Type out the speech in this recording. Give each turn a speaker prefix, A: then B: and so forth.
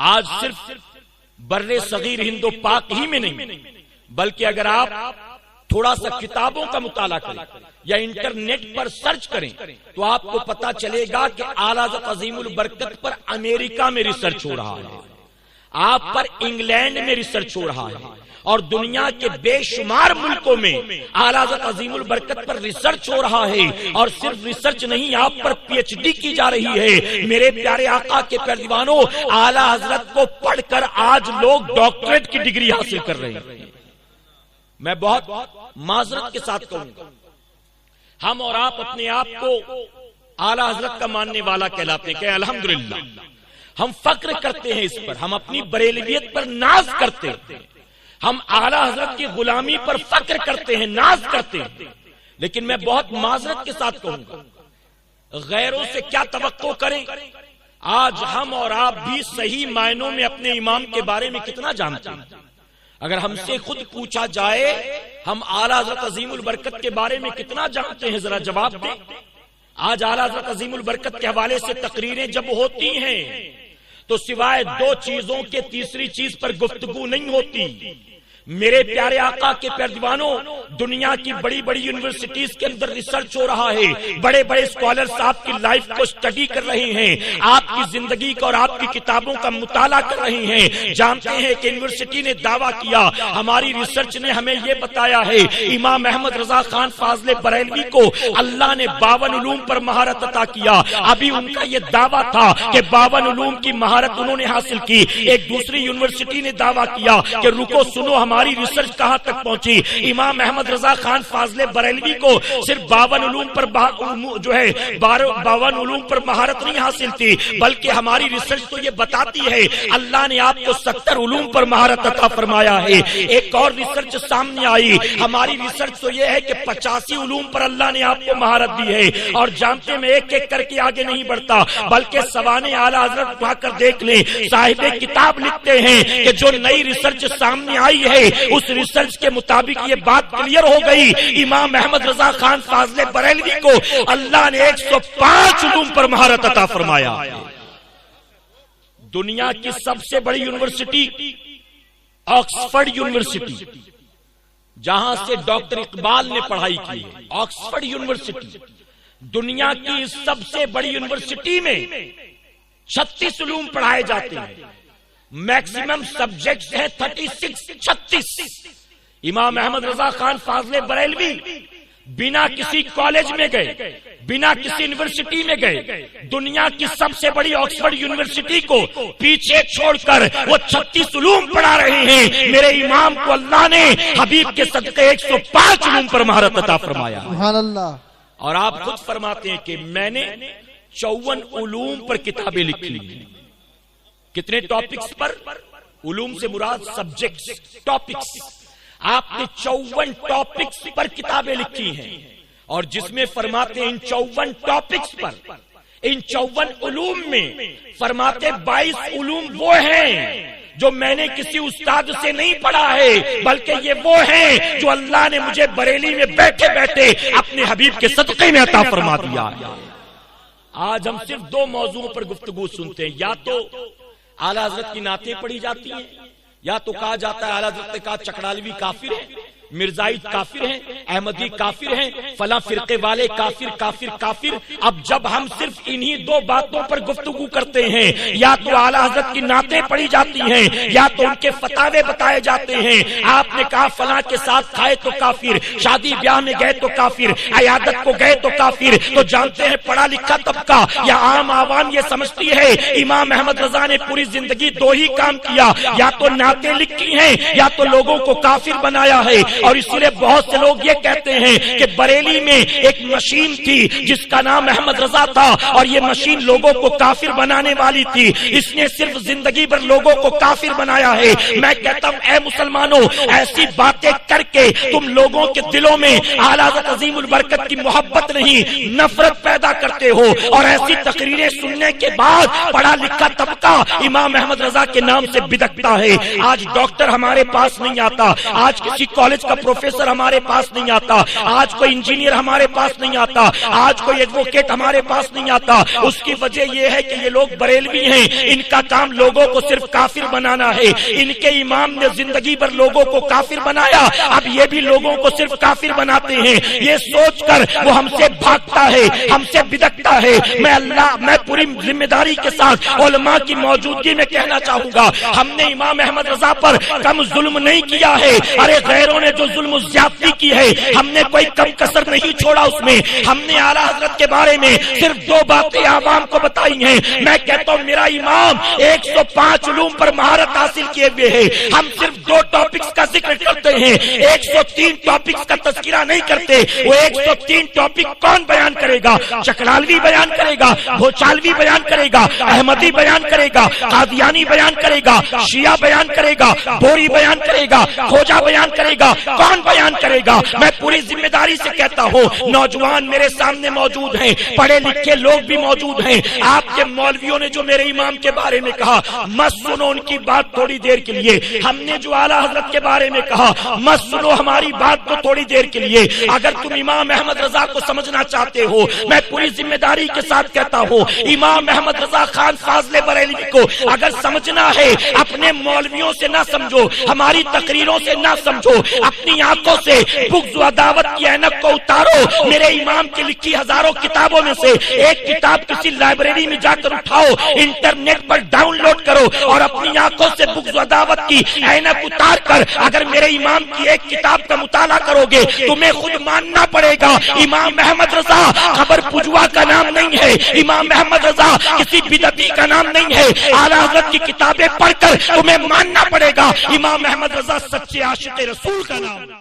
A: آج صرف بر صغیر ہند و پاک ہی میں نہیں، بلکہ اگر آپ تھوڑا سا کتابوں کا مطالعہ کریں یا انٹرنیٹ پر سرچ کریں تو آپ کو پتا چلے گا کہ اعلیٰ حضرت عظیم البرکت پر امریکہ میں ریسرچ ہو رہا ہے، آپ پر انگلینڈ میں ریسرچ ہو رہا ہے، اور دنیا کے بے شمار ملکوں میں اعلیٰ حضرت عظیم البرکت پر ریسرچ ہو رہا ہے، اور صرف ریسرچ نہیں، آپ پر پی ایچ ڈی کی جا رہی ہے۔ میرے پیارے آقا کے پیارے دیوانوں، اعلیٰ حضرت کو پڑھ کر آج لوگ ڈاکٹریٹ کی ڈگری حاصل کر رہے ہیں۔ میں بہت معذرت کے ساتھ کہوں گا، ہم اور آپ اپنے آپ کو اعلیٰ حضرت کا ماننے والا کہلاتے ہیں کہ الحمدللہ ہم فخر کرتے ہیں اس پر، ہم اپنی بریلویت پر ناز کرتے ہیں، ہم اعلیٰ حضرت کی غلامی پر فخر کرتے ہیں، ناز کرتے ہیں۔ لیکن میں بہت معذرت کے ساتھ کہوں گا، غیروں سے کیا توقع کریں؟ آج ہم اور آپ بھی صحیح معنوں میں اپنے امام کے بارے میں کتنا جانتے ہیں؟ اگر ہم سے خود پوچھا جائے ہم اعلیٰ حضرت عظیم البرکت کے بارے میں کتنا جانتے ہیں، ذرا جواب دیں۔ آج اعلیٰ حضرت عظیم البرکت کے حوالے سے تقریریں جب ہوتی ہیں تو سوائے دو چیزوں کے تیسری چیز پر گفتگو نہیں ہوتی۔ میرے پیارے آقا کے پیارے دیوانوں، دنیا کی بڑی بڑی یونیورسٹیز کے اندر ریسرچ ہو رہا ہے، بڑے بڑے اسکالرز آپ کی لائف کو اسٹڈی کر رہے ہیں، آپ کی زندگی کا اور آپ کی کتابوں کا مطالعہ کر رہے ہیں۔ جانتے ہیں کہ یونیورسٹی نے دعویٰ کیا، ہماری ریسرچ نے ہمیں یہ بتایا ہے امام احمد رضا خان فاضل بریلوی کو اللہ نے 52 علوم پر مہارت عطا کیا۔ ابھی ان کا یہ دعویٰ تھا کہ 52 علوم کی مہارت انہوں نے حاصل کی۔ ایک دوسری یونیورسٹی نے دعویٰ کیا کہ رکو سنو، ہماری ریسرچ کہاں تک پہنچی۔ امام احمد رضا خان فاضل بریلوی کو صرف 52 علوم پر 52 علوم پر مہارت نہیں حاصل تھی، بلکہ ہماری ریسرچ تو یہ بتاتی ہے اللہ نے آپ کو 70 علوم پر مہارت عطا فرمایا ہے۔ ایک اور ریسرچ سامنے آئی، ہماری ریسرچ تو یہ ہے کہ 85 علوم پر اللہ نے آپ کو مہارت دی ہے۔ اور جانتے میں ایک ایک کر کے آگے نہیں بڑھتا، بلکہ سوانح اعلیٰ حضرت اٹھا کر دیکھ لیں، صاحب کتاب لکھتے ہیں کہ جو نئی ریسرچ سامنے آئی ہے اس ریسرچ کے مطابق یہ بات کلیئر ہو گئی، امام احمد رضا خان فاضل بریلوی کو اللہ نے 105 علوم پر مہارت عطا فرمایا۔ دنیا کی سب سے بڑی یونیورسٹی آکسفورڈ یونیورسٹی، جہاں سے ڈاکٹر اقبال نے پڑھائی کی، آکسفورڈ یونیورسٹی دنیا کی سب سے بڑی یونیورسٹی میں 36 علوم پڑھائے جاتے ہیں، میکسیمم سبجیکٹس ہیں 36۔ امام احمد رضا خان فاضل بریلوی بنا کسی کالج میں گئے، بنا کسی یونیورسٹی میں گئے، دنیا کی سب سے بڑی آکسفورڈ یونیورسٹی کو پیچھے چھوڑ کر وہ 36 علوم پڑھا رہے ہیں۔ میرے امام کو اللہ نے حبیب کے صدقے 105 علوم پر مہارت عطا فرمایا۔ سبحان اللہ۔ اور آپ خود فرماتے ہیں کہ میں نے 54 علوم پر کتابیں لکھی ہیں۔ کتنے ٹاپکس پر؟ علوم سے مراد سبجیکٹس، ٹاپکس۔ آپ نے 54 ٹاپکس پر کتابیں لکھی ہیں، اور جس میں فرماتے ہیں ان 54 ٹاپکس پر، ان 54 علوم میں فرماتے 22 علوم وہ ہیں جو میں نے کسی استاد سے نہیں پڑھا ہے، بلکہ یہ وہ ہیں جو اللہ نے مجھے بریلی میں بیٹھے بیٹھے اپنے حبیب کے صدقے میں عطا فرما دیا۔ آج ہم صرف 2 موضوعوں پر گفتگو سنتے ہیں، یا تو اعلیٰ حضرت کی نعتیں پڑھی جاتی ہیں، یا تو کہا جاتا ہے اعلیٰ حضرت نے کہا چکڑالوی کافر ہے، مرزائی کافر ہیں، احمدی کافر ہیں، فلاں فرقے والے کافر کافر کافر۔ اب جب ہم صرف انہی 2 باتوں پر گفتگو کرتے ہیں، یا تو اعلیٰ حضرت کی نعتیں پڑھی جاتی ہیں یا تو ان کے فتاوے بتائے جاتے ہیں۔ آپ نے کہا فلاں کے ساتھ کھائے تو کافر، شادی بیاہ میں گئے تو کافر، عیادت کو گئے تو کافر، تو جانتے ہیں پڑھا لکھا طبقہ یا عام عوام یہ سمجھتی ہے امام احمد رضا نے پوری زندگی 2 ہی کام کیا، یا تو نعتیں لکھی ہیں یا تو لوگوں کو کافر بنایا ہے۔ اور اس لیے بہت سے لوگ یہ کہتے ہیں کہ بریلی میں ایک مشین تھی جس کا نام احمد رضا تھا، اور یہ مشین لوگوں کو کافر بنانے والی تھی، اس نے صرف زندگی بھر لوگوں کو کافر بنایا ہے۔ میں کہتا ہوں اے مسلمانوں، ایسی باتیں کر کے تم لوگوں کے دلوں میں اعلیٰ حضرت عظیم البرکت کی محبت نہیں، نفرت پیدا کرتے ہو، اور ایسی تقریریں سننے کے بعد پڑھا لکھا طبقہ امام احمد رضا کے نام سے بدکتا ہے۔ آج ڈاکٹر ہمارے پاس نہیں آتا، آج کسی کالج کا کا پروفیسر ہمارے پاس نہیں آتا، آج کوئی انجینئر ہمارے پاس نہیں آتا، آج کوئی ایڈوکیٹ ہمارے پاس نہیں آتا، اس کی وجہ یہ ہے کہ یہ لوگ بریلوی ہیں، ان کا کام لوگوں کو صرف کافر بنانا ہے، ان کے امام نے زندگی بھر لوگوں کو کافر بنایا، اب یہ بھی لوگوں کو صرف کافر بناتے ہیں، یہ سوچ کر وہ ہم سے بھاگتا ہے، ہم سے بدکتا ہے۔ میں پوری ذمہ داری کے ساتھ علماء کی موجودگی میں کہنا چاہوں گا، ہم نے امام احمد رضا پر کم ظلم نہیں کیا ہے، ارے غیروں نے جو ظلم و زیادتی کی ہے ہم نے کوئی کم کسر نہیں چھوڑا اس میں، ہم نے اعلیٰ حضرت کے بارے میں صرف 2 باتیں عوام کو بتائی ہیں۔ میں کہتا ہوں میرا امام 105 علوم پر مہارت حاصل کیے ہوئے ہے، ہم صرف 2 ٹاپکس کا ذکر کرتے ہیں، 103 ٹاپکس کا تذکرہ نہیں کرتے۔ وہ 103 ٹاپک کون بیان کرے گا؟ چکرالوی بیان کرے گا، بھوچالوی بیان کرے گا، احمدی بیان کرے گا، قادیانی بیان کرے گا، شیعہ بیان کرے گا، بوری بیان کرے گا، کھوجا بیان کرے گا، کون بیان کرے گا؟ میں پوری ذمہ داری سے کہتا ہوں، نوجوان میرے سامنے موجود ہیں، پڑھے لکھے لوگ بھی موجود ہیں، آپ کے مولویوں نے جو میرے امام کے بارے میں کہا مت سنو ان کی بات تھوڑی دیر کے لیے، ہم نے جو اعلیٰ حضرت کے بارے میں کہا مت سنو ہماری بات کو تھوڑی دیر کے لیے۔ اگر تم امام احمد رضا کو سمجھنا چاہتے ہو، میں پوری ذمہ داری کے ساتھ کہتا ہوں، امام احمد رضا خان فاضل بریلوی کو اگر سمجھنا ہے اپنے مولویوں سے نہ سمجھو، ہماری تقریروں سے نہ سمجھو، اپنی آنکھوں سے بغض و عداوت کی اینک کو اتارو، میرے امام کی لکھی ہزاروں کتابوں میں سے ایک کتاب کسی لائبریری میں جا کر اٹھاؤ، انٹرنیٹ پر ڈاؤن لوڈ کرو اور اپنی آنکھوں سے بغض و عداوت کی اینک اتار کر اگر میرے امام کی ایک کتاب کا مطالعہ کرو گے تمہیں خود ماننا پڑے گا امام احمد رضا خبر پجوا کا نام نہیں ہے، امام احمد رضا کسی بدعتی کا نام نہیں ہے، اعلیٰ حضرت کی کتابیں پڑھ کر تمہیں ماننا پڑے گا امام احمد رضا سچے عاشق رسول کا نام۔